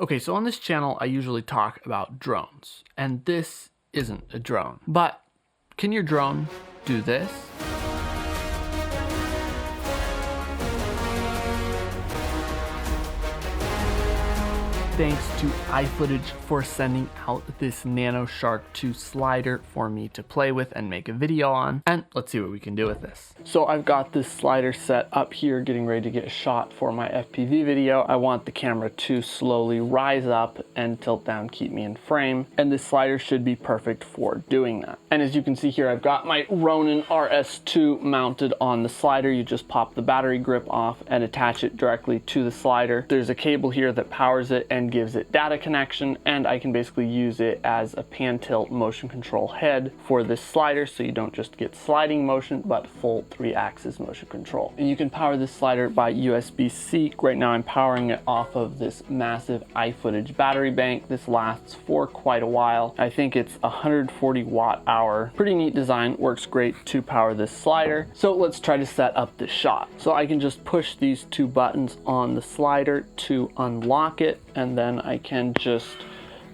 Okay, so on this channel, I usually talk about drones, and this isn't a drone. But can your drone do this? Thanks to iFootage for sending out this Nano Shark 2 slider for me to play with and make a video on. And let's see what we can do with this. So I've got this slider set up here, getting ready to get a shot for my FPV video. I want the camera to slowly rise up and tilt down, keep me in frame. And this slider should be perfect for doing that. And as you can see here, I've got my Ronin RS2 mounted on the slider. You just pop the battery grip off and attach it directly to the slider. There's a cable here that powers it and gives it data connection, and I can basically use it as a pan tilt motion control head for this slider, so you don't just get sliding motion but full 3-axis motion control. And you can power this slider by USB-C. Right now I'm powering it off of this massive iFootage battery bank. This lasts for quite a while. I think it's 140 watt-hour. Pretty neat design, works great to power this slider. So let's try to set up this shot. So I can just push these two buttons on the slider to unlock it, and then I can just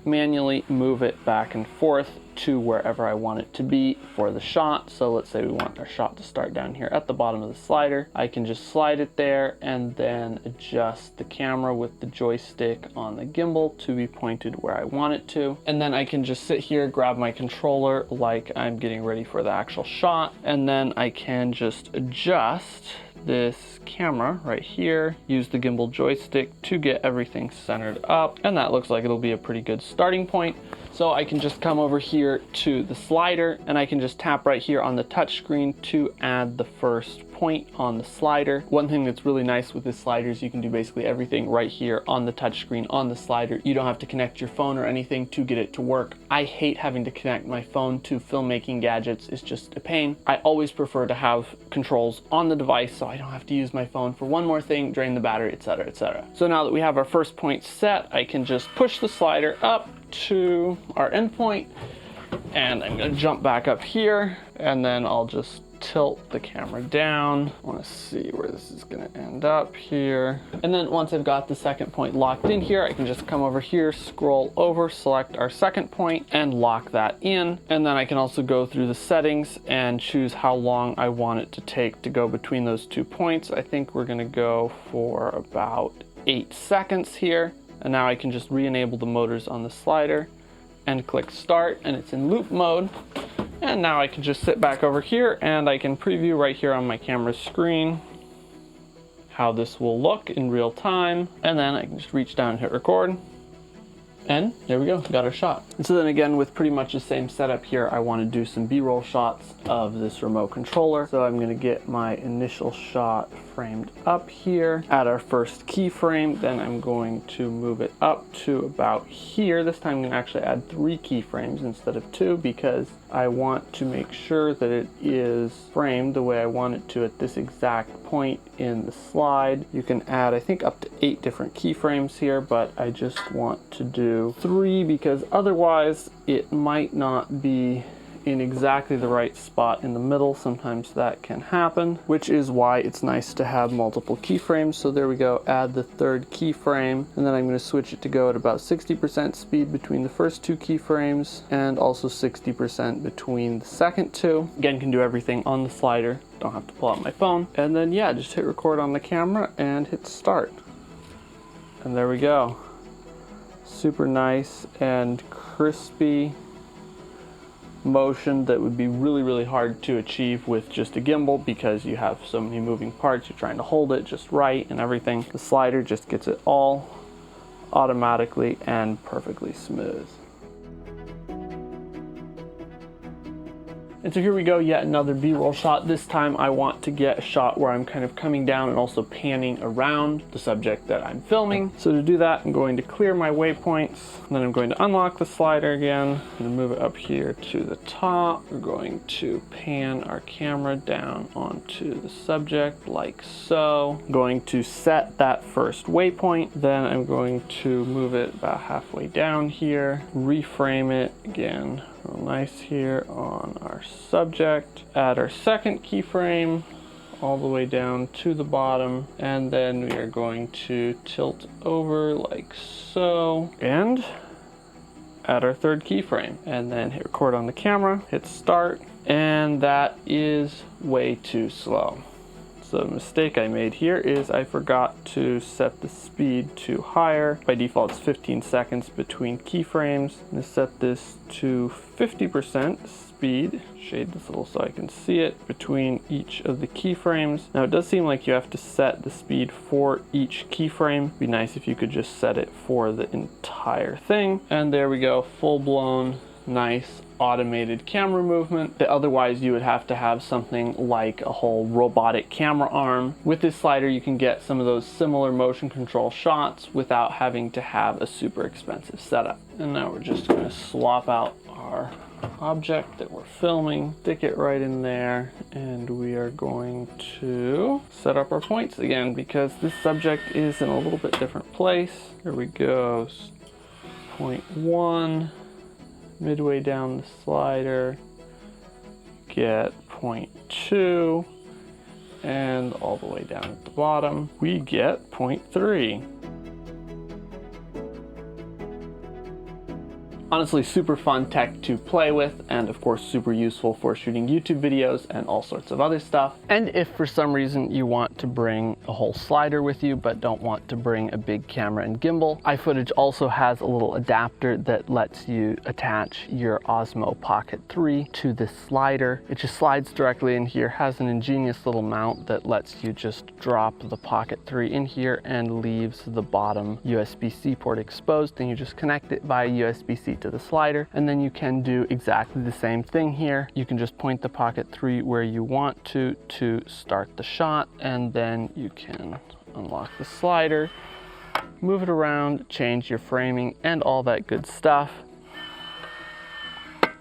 manually move it back and forth to wherever I want it to be for the shot. So let's say we want our shot to start down here at the bottom of the slider. I can just slide it there and then adjust the camera with the joystick on the gimbal to be pointed where I want it to. And then I can just sit here, grab my controller like I'm getting ready for the actual shot, and then I can just adjust this camera right here, use the gimbal joystick to get everything centered up, and that looks like it'll be a pretty good starting point. So I can just come over here to the slider and I can just tap right here on the touch screen to add the first point on the slider. One thing that's really nice with this slider is you can do basically everything right here on the touch screen on the slider. You don't have to connect your phone or anything to get it to work. I hate having to connect my phone to filmmaking gadgets. It's just a pain. I always prefer to have controls on the device so I don't have to use my phone for one more thing, drain the battery, etc., etc. So now that we have our first point set, I can just push the slider up to our endpoint, and I'm going to jump back up here, and then I'll just tilt the camera down. I want to see where this is going to end up here. And then once I've got the second point locked in here, I can just come over here, scroll over, select our second point, and lock that in. And then I can also go through the settings and choose how long I want it to take to go between those 2 points. I think we're going to go for about 8 seconds here. And now I can just re-enable the motors on the slider and click start, and it's in loop mode. And now I can just sit back over here and I can preview right here on my camera screen how this will look in real time. And then I can just reach down and hit record. And there we go, got our shot. And so then again, with pretty much the same setup here, I want to do some B-roll shots of this remote controller. So I'm going to get my initial shot framed up here at our first keyframe. Then I'm going to move it up to about here. This time I'm going to actually add 3 keyframes instead of 2 because I want to make sure that it is framed the way I want it to at this exact point in the slide. You can add, I think, up to 8 different keyframes here, but I just want to do 3 because otherwise it might not be in exactly the right spot in the middle. Sometimes that can happen, which is why it's nice to have multiple keyframes. So there we go, add the 3rd keyframe, and then I'm going to switch it to go at about 60% speed between the first 2 keyframes and also 60% between the second 2. Again, can do everything on the slider, don't have to pull out my phone. And then yeah, just hit record on the camera and hit start. And there we go. Super nice and crispy motion that would be really, really hard to achieve with just a gimbal because you have so many moving parts. You're trying to hold it just right and everything. The slider just gets it all automatically and perfectly smooth. And so here we go, yet another B-roll shot. This time I want to get a shot where I'm kind of coming down and also panning around the subject that I'm filming. So to do that, I'm going to clear my waypoints. Then I'm going to unlock the slider again. I'm going to move it up here to the top. We're going to pan our camera down onto the subject like so. I'm going to set that first waypoint. Then I'm going to move it about halfway down here, reframe it again. Real nice here on our subject. Add our second keyframe all the way down to the bottom, and then we are going to tilt over like so, and add our third keyframe, and then hit record on the camera, hit start, and that is way too slow. So the mistake I made here is I forgot to set the speed to higher. By default it's 15 seconds between keyframes. I'm going to set this to 50% speed, shade this a little so I can see it, between each of the keyframes. Now it does seem like you have to set the speed for each keyframe. It'd be nice if you could just set it for the entire thing. And there we go, full blown, nice automated camera movement that otherwise you would have to have something like a whole robotic camera arm. With this slider you can get some of those similar motion control shots without having to have a super expensive setup. And now we're just going to swap out our object that we're filming, stick it right in there, and we are going to set up our points again because this subject is in a little bit different place. Here we go, point 1. Midway down the slider, get point 2, and all the way down at the bottom, we get point 3. Honestly, super fun tech to play with, and of course super useful for shooting YouTube videos and all sorts of other stuff. And if for some reason you want to bring a whole slider with you but don't want to bring a big camera and gimbal, iFootage also has a little adapter that lets you attach your Osmo Pocket 3 to this slider. It just slides directly in here, has an ingenious little mount that lets you just drop the Pocket 3 in here and leaves the bottom USB-C port exposed, and you just connect it via USB-C to the slider, and then you can do exactly the same thing here. You can just point the Pocket 3 where you want to start the shot, and then you can unlock the slider, move it around, change your framing and all that good stuff,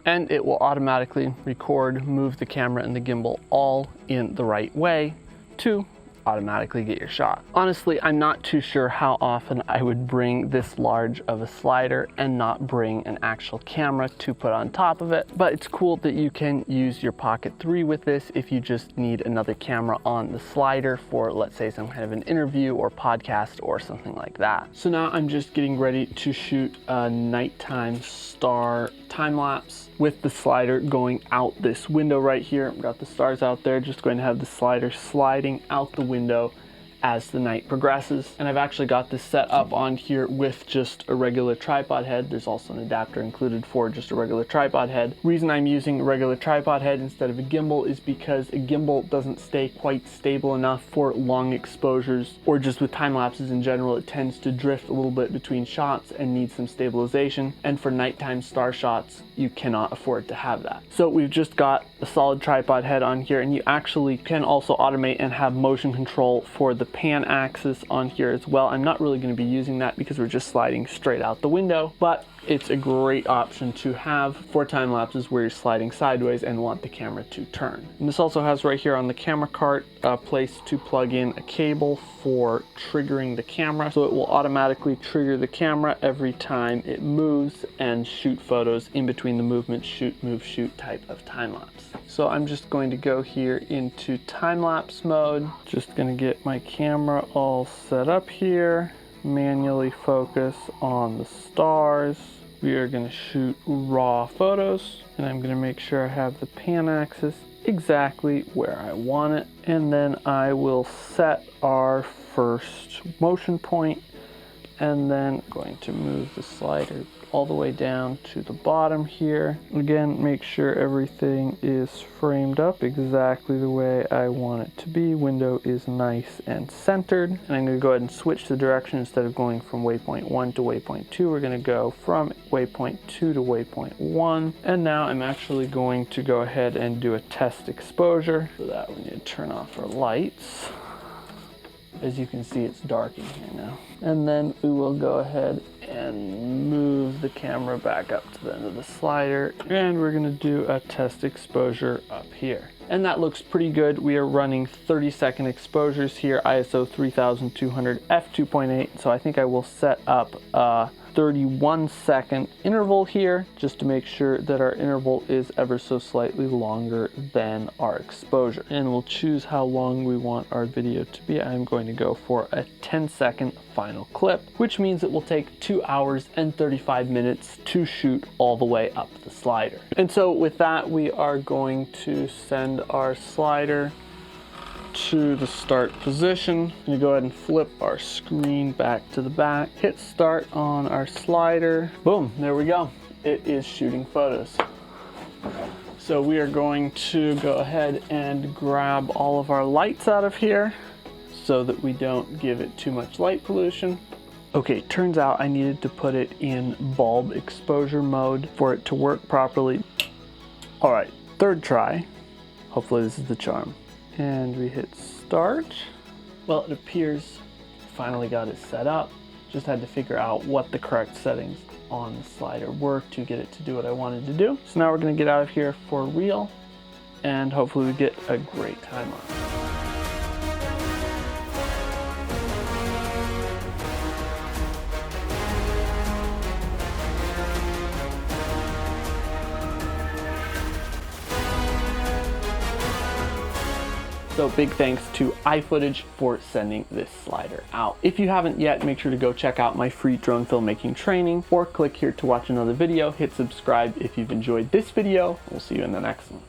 and it will automatically record, move the camera and the gimbal all in the right way to automatically get your shot. Honestly, I'm not too sure how often I would bring this large of a slider and not bring an actual camera to put on top of it, but it's cool that you can use your Pocket 3 with this if you just need another camera on the slider for, let's say, some kind of an interview or podcast or something like that. So now I'm just getting ready to shoot a nighttime star time-lapse with the slider going out this window right here. I've got the stars out there, just going to have the slider sliding out the window as the night progresses. And I've actually got this set up on here with just a regular tripod head. There's also an adapter included for just a regular tripod head. Reason I'm using a regular tripod head instead of a gimbal is because a gimbal doesn't stay quite stable enough for long exposures, or just with time lapses in general. It tends to drift a little bit between shots and needs some stabilization, and for nighttime star shots you cannot afford to have that. So we've just got a solid tripod head on here, and you actually can also automate and have motion control for the pan axis on here as well. I'm not really going to be using that because we're just sliding straight out the window, but it's a great option to have for time lapses where you're sliding sideways and want the camera to turn. And this also has right here on the camera cart a place to plug in a cable for triggering the camera, so it will automatically trigger the camera every time it moves and shoot photos in between the movement, shoot, move, shoot type of time lapse. So I'm just going to go here into time lapse mode, just going to get my camera all set up here, manually focus on the stars. We are going to shoot raw photos, and I'm going to make sure I have the pan axis exactly where I want it, and then I will set our first motion point, and then I'm going to move the slider all the way down to the bottom here. Again, make sure everything is framed up exactly the way I want it to be. Window is nice and centered. And I'm going to go ahead and switch the direction. Instead of going from waypoint 1 to waypoint 2, we're going to go from waypoint 2 to waypoint 1. And now I'm actually going to go ahead and do a test exposure. For that, we need to turn off our lights. As you can see, it's dark in here now. And then we will go ahead and move the camera back up to the end of the slider, and we're going to do a test exposure up here. And that looks pretty good. We are running 30-second exposures here, ISO 3200 f2.8. So I think I will set up 31-second interval here, just to make sure that our interval is ever so slightly longer than our exposure. And we'll choose how long we want our video to be. I'm going to go for a 10-second final clip, which means it will take 2 hours and 35 minutes to shoot all the way up the slider. And so with that, we are going to send our slider to the start position. I'm gonna go ahead and flip our screen back to the back, hit start on our slider. Boom, there we go. It is shooting photos. So we are going to go ahead and grab all of our lights out of here so that we don't give it too much light pollution. Okay, turns out I needed to put it in bulb exposure mode for it to work properly. All right, third try. Hopefully this is the charm. And we hit start. Well, it appears finally got it set up. Just had to figure out what the correct settings on the slider were to get it to do what I wanted to do. So now we're gonna get out of here for real, and hopefully we get a great time on it. So big thanks to iFootage for sending this slider out. If you haven't yet, make sure to go check out my free drone filmmaking training, or click here to watch another video. Hit subscribe if you've enjoyed this video. We'll see you in the next one.